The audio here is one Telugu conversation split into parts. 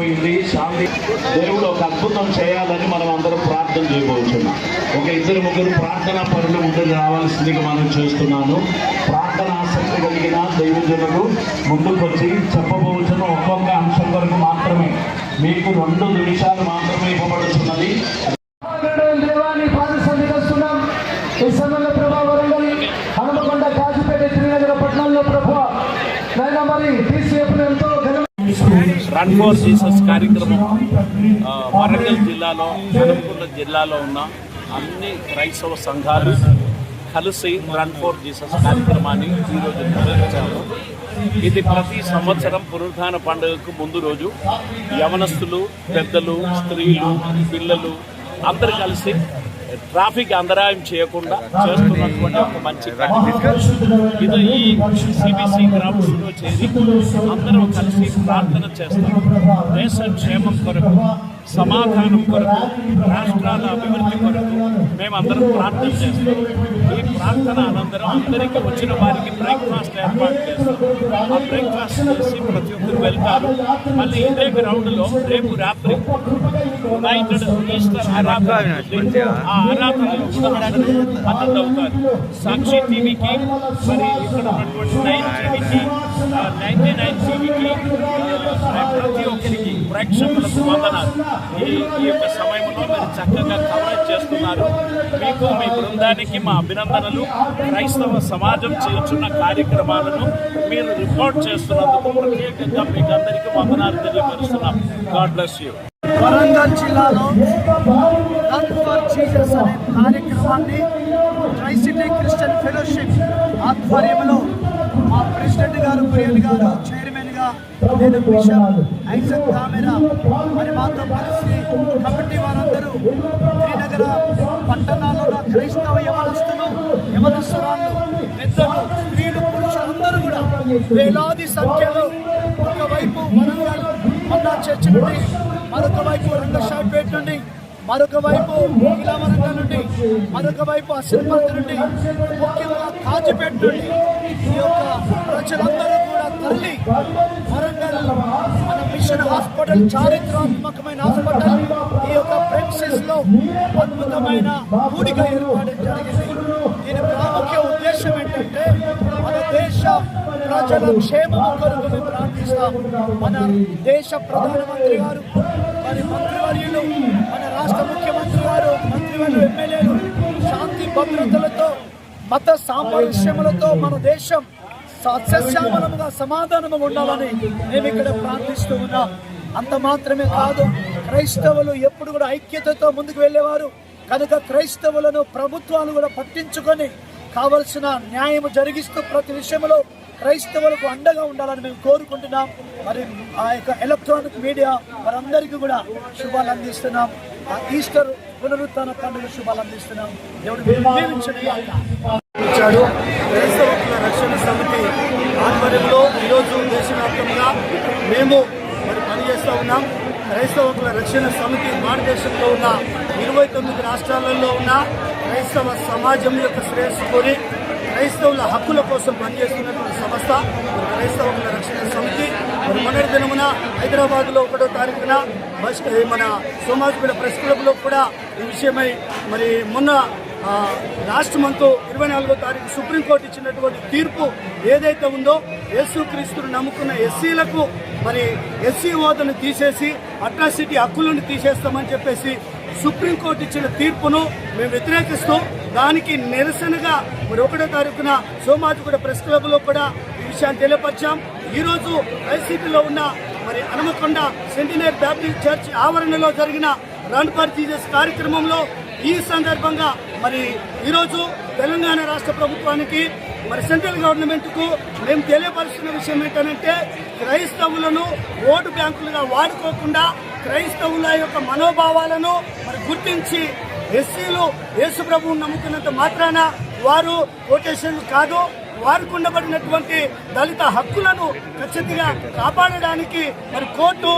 తొలగిపోయింది, శాంతి. దేవుడు ఒక అద్భుతం చేయాలని మనం అందరం ప్రార్థన చేయబోతున్నాం. ఒక 2-3 ప్రార్థనా పనులు ముందుకు రావాల్సిందిగా మనం చేస్తున్నాను. ప్రార్థన ఆసక్తి కలిగిన దైవజనులు ముందుకు వచ్చి చెప్పబోతున్న ఒక్కొక్క అంశం వరకు మాత్రమే, మీకు 2 నిమిషాలు మాత్రమే ఇవ్వబడుతున్నది. దేవాన్ని పాదసంధిస్తున్నాం. ఈ సమయంలో ప్రభా వరంగల్, హనుమకొండ, కాజీపేట, శ్రీనగర పట్టణాల్లో ప్రభా నైనా మరి ఎంతో రన్ ఫర్ జీసస్ కార్యక్రమం వరంగల్ జిల్లాలో, హనుమకొండ జిల్లాలో ఉన్న అన్ని క్రైస్తవ సంఘాలు కలిసి రన్ ఫర్ జీసస్ కార్యక్రమాన్ని ఈరోజు నిర్వహించాము. ఇది ప్రతి సంవత్సరం పునరుద్ధాన పండుగకు ముందు రోజు యవనస్తులు, పెద్దలు, స్త్రీలు, పిల్లలు అందరూ కలిసి ట్రాఫిక్ అంతరాయం చేయకుండా చేస్తున్నటువంటి ఒక మంచి ఇది ఈ సిబిసి గ్రామంలో చేరి అందరం కలిసి ప్రార్థన చేస్తాం. దేశ క్షేమం కొరకు, సమాధానం కొరకు, రాష్ట్రాల అభివృద్ధి కొరకు మేమందరం ప్రార్థన చేస్తాం. ఈ ప్రార్థన అనంతరం అందరికీ వచ్చిన వారికి బ్రేక్ఫాస్ట్ ఏర్పాటు చేస్తాం. ఆ బ్రేక్ఫాస్ట్ చేసి ప్రతి ఒక్కరు వెళ్తారు. మళ్ళీ ఇదే గ్రౌండ్లో రేపు రాత్రి యునైటెడ్ ఈస్టర్ ఆరాధన ఆరాధనలు కూడా అటెండ్ అవుతారు. సాక్షి టీవీకి, మరి ఇక్కడ ఉన్నటువంటి 9 టీవీకి, 99 టీవీకి ప్రతి ఒక్కరికి ప్రేక్షకులకు వందనాలు. ఈ యొక్క సమయంలో మీరు చక్కగా కవరేజ్ చేస్తున్నారు. మీకు, మీ బృందానికి మా అభినందనలు. క్రైస్తవ సమాజం చేస్తున్న కార్యక్రమాలను మీరు రిపోర్ట్ చేస్తున్నందుకు ప్రత్యేకంగా మీకు అందరికీ వందనాలు తెలియపరుస్తున్నాం. God bless you. వరంగల్ జిల్లాలో రన్ ఫర్ జీసస్ అనే కార్యక్రమాన్ని ట్రైసిటీ క్రిస్టియన్ ఫెలోషిప్ ఆధ్వర్యంలో మా ప్రెసిడెంట్ గారు, కురియన్ గారు, చైర్మన్గా నేను బిషప్ ఐజక్ కామెరా, మరి మాతో కలిసి కమిటీ వారందరూ శ్రీనగర పట్టణాల్లో క్రైస్తవ యవనస్తురాళ్ళు, పెద్దలు, స్త్రీలు, పురుషులందరూ కూడా వేలాది సంఖ్యలో ఒకవైపు వరంగల్ మన్నా చర్చ్ నుండి, మరొక వైపు రంగశాపేట నుండి, మరొక వైపు వరంగల్ నుండి, మరొక వైపు అసిల్పార్క్ నుండి, ముఖ్యంగా కాజీపేట నుండి ఈ యొక్క ప్రజలందరూ కూడా తల్లి వరంగల్ మన మిషన్ హాస్పిటల్, చారిత్రాత్మకమైన హాస్పిటల్, ఈ యొక్క ప్రెమిసెస్ లో అద్భుతమైన కూడిక ఏర్పడడం జరిగింది. దీని ప్రాముఖ్య ఉద్దేశం ఏంటంటే మన దేశ ప్రజల క్షేమం కొరకు మేము ప్రార్థిస్తాం. మన దేశ ప్రధానమంత్రి గారు, మరి మంత్రివర్యులు, మన రాష్ట్ర ముఖ్యమంత్రి గారు, మంత్రివర్యులు, ఎమ్మెల్యేలు శాంతి భద్రతలతో, మత సామరస్యములతో మన దేశం సస్యశ్యామలముగా, సమాధానముగా ఉండాలని మేము ఇక్కడ ప్రార్థిస్తూ ఉన్నాం. అంత మాత్రమే కాదు, క్రైస్తవులు ఎప్పుడు కూడా ఐక్యతతో ముందుకు వెళ్ళేవారు కనుక క్రైస్తవులను ప్రభుత్వాలు కూడా పట్టించుకొని కావలసిన న్యాయం జరిగిస్తూ ప్రతి విషయంలో క్రైస్తవులకు అండగా ఉండాలని మేము కోరుకుంటున్నాం. మరి ఆ యొక్క ఎలక్ట్రానిక్ మీడియా వారందరికీ కూడా శుభాలు అందిస్తున్నాం. ఆ ఈస్టర్ పునరుత్థాన పండుగ శుభాలు అందిస్తున్నాం. దేవుడు ఇచ్చాడు. క్రైస్తవ రక్షణ సమితి ఆధ్వర్యంలో ఈరోజు దేశవ్యాప్తంగా మేము మరి పనిచేస్తూ ఉన్నాం. క్రైస్తవ రక్షణ సమితి భారతదేశంలో ఉన్న 29 రాష్ట్రాలలో ఉన్న క్రైస్తవ సమాజం యొక్క శ్రేయస్సు కోరి క్రైస్తవుల హక్కుల కోసం పనిచేస్తున్నటువంటి సంస్థ క్రైస్తవ రక్షణ సమితి. మరి మొన్నటి దినమున హైదరాబాద్లో 1వ తారీఖున మన సోమాజిపేట ప్రెస్ క్లబ్లో కూడా ఈ విషయమై మరి మొన్న లాస్ట్ మంత్ 24వ తారీఖు సుప్రీంకోర్టు ఇచ్చినటువంటి తీర్పు ఏదైతే ఉందో యేసుక్రీస్తును నమ్ముకున్న ఎస్సీలకు మరి ఎస్సీ హోదాను తీసేసి అట్రాసిటీ హక్కులను తీసేస్తామని చెప్పేసి సుప్రీంకోర్టు ఇచ్చిన తీర్పును మేము వ్యతిరేకిస్తూ దానికి నిరసనగా మరి 1వ తారీఖున సోమాజిగూడ ప్రెస్ క్లబ్లో కూడా ఈ విషయాన్ని తెలియపరిచాం. ఈరోజు ఐసీటీలో ఉన్న మరి హనుమకొండ సెంటినరీ బ్యాప్టిస్ట్ చర్చ్ ఆవరణలో జరిగిన రన్ ఫర్ జీసస్ కార్యక్రమంలో ఈ సందర్భంగా మరి ఈరోజు తెలంగాణ రాష్ట్ర ప్రభుత్వానికి, మరి సెంట్రల్ గవర్నమెంట్కు మేము తెలియపరుస్తున్న విషయం ఏంటంటే క్రైస్తవులను ఓటు బ్యాంకులుగా వాడుకోకుండా క్రైస్తవుల యొక్క మనోభావాలను మరి గుర్తించి ఎస్సీలు యేసు ప్రభువును నమ్ముకున్నంత మాత్రాన వారు ఓటేషన్లు కాదు, వారికి ఉండబడినటువంటి దళిత హక్కులను ఖచ్చితంగా కాపాడడానికి మరి కోర్టు,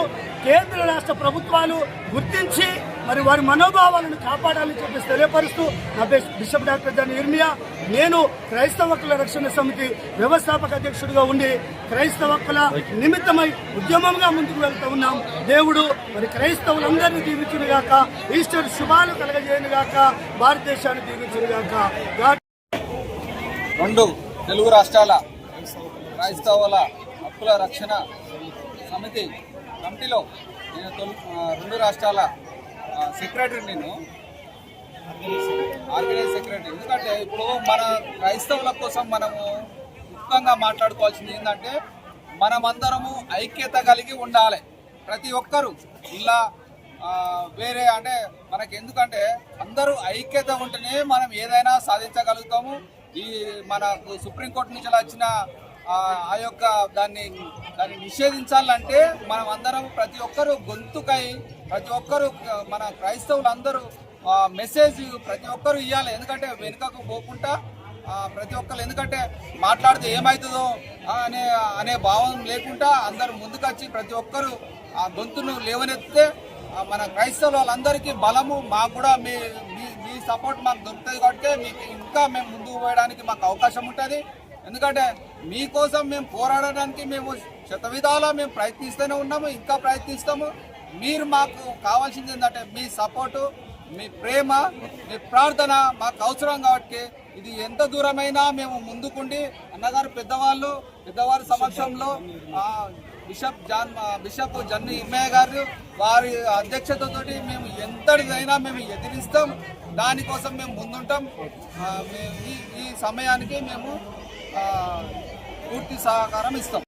కేంద్ర రాష్ట్ర ప్రభుత్వాలు గుర్తించి మరి వారి మనోభావాలను కాపాడాలని చెప్పేసి తెలియపరుస్తూ నా బిషప్ డాక్టర్ జాన్ ఇర్మియా, నేను క్రైస్తవ హక్కుల రక్షణ సమితి వ్యవస్థాపక అధ్యక్షుడిగా ఉండి క్రైస్తవ హక్కుల నిమిత్తమై ఉద్యమంగా ముందుకు వెళ్తూ ఉన్నాం. దేవుడు మరి క్రైస్తవులందరినీ దీవించునుగాక, ఈస్టర్ శుభాలు కలగజేయునుగాక, భారతదేశాన్ని దీవించునుగాక. రెండు తెలుగు రాష్ట్రాల క్రైస్తవుల హక్కుల రక్షణ సమితి కమిటీలో నేను రెండు రాష్ట్రాల సెక్రటరీ, నేను ఆర్గనైజ్ సెక్రటరీ. ఎందుకంటే ఇప్పుడు మన క్రైస్తవుల కోసం మనము ముఖ్యంగా మాట్లాడుకోవాల్సింది ఏంటంటే మనమందరము ఐక్యత కలిగి ఉండాలి. ప్రతి ఒక్కరు ఇలా వేరే అంటే మనకి ఎందుకంటే అందరూ ఐక్యత ఉంటేనే మనం ఏదైనా సాధించగలుగుతాము. ఈ మన సుప్రీంకోర్టు నుంచి వచ్చిన ఆ యొక్క దాన్ని నిషేధించాలంటే మనం అందరం ప్రతి ఒక్కరు గొంతుకై ప్రతి ఒక్కరు మన క్రైస్తవులందరూ మెసేజ్ ప్రతి ఒక్కరు ఇవ్వాలి. ఎందుకంటే వెనుకకు పోకుండా ప్రతి ఒక్కరు, ఎందుకంటే మాట్లాడితే ఏమవుతుందో అనే భావం లేకుండా అందరూ ముందుకొచ్చి ప్రతి ఒక్కరు ఆ గొంతును లేవనెత్తితే మన క్రైస్తవుల వాళ్ళందరికీ బలము, మాకు కూడా మీ సపోర్ట్ మాకు దొరుకుతుంది. కాబట్టి మీకు ఇంకా మేము ముందుకు పోయడానికి మాకు అవకాశం ఉంటుంది. ఎందుకంటే మీకోసం మేము పోరాడడానికి మేము శతవిధాలా మేము ప్రయత్నిస్తూనే ఉన్నాము, ఇంకా ప్రయత్నిస్తాము. మీరు మాకు కావాల్సింది ఏంటంటే మీ సపోర్టు, మీ ప్రేమ, మీ ప్రార్థన మాకు అవసరం. కాబట్టి ఇది ఎంత దూరమైనా మేము ముందుకుండి అన్నగారు పెద్దవారి సమక్షంలో బిషప్ జన్ని ఇమ్మయ్య గారు వారి అధ్యక్షతతోటి మేము ఎంతటిదైనా మేము ఎదిరిస్తాం. దానికోసం మేము ముందుంటాం. ఈ సమయానికి మేము పూర్తి సహకారం ఇస్తాం.